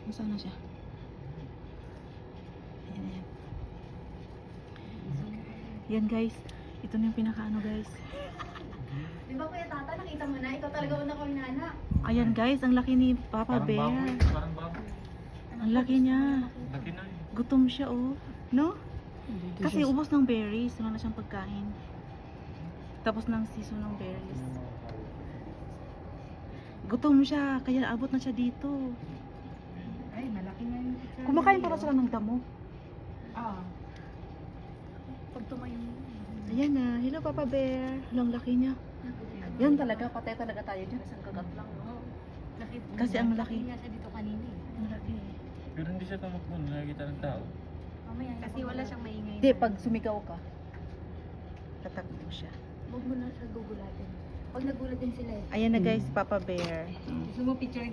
Nasaan na siya? Ayan, ayan. Yan guys. Ito na yung pinakaano guys. Di ba Kuya Tata, nakita mo na? Ikaw talaga una ko inaanak. Ayan guys, ang laki ni Papa Parang Bear. baboy. Parang baboy. Ang laki niya. Laki na eh. Gutom siya oh. No? Kasi ubos ng berries. Wala na siyang pagkain. Tapos ng season ng berries. Gutom siya. Kaya abot na siya dito. Ay, malaki na yung picture. Kumakain para sila ng damo. Ah. Pag tumayo. Ayan na. Hello Papa Bear. Ang laki niya. Yan talaga. Patay talaga tayo dyan. Isang kagat lang. No? Kasi ang laki. Niya siya dito kanina eh. Ang laki. Pero hindi siya tumakbo. Nakikita ng tao. Mamaya, kasi wala siyang maingay. Hindi, pag sumigaw ka, tatakbo siya. Huwag mo na siya gugulatin. Pag nagulat din sila eh. Ayan na guys, Papa Bear. Gusto mo picture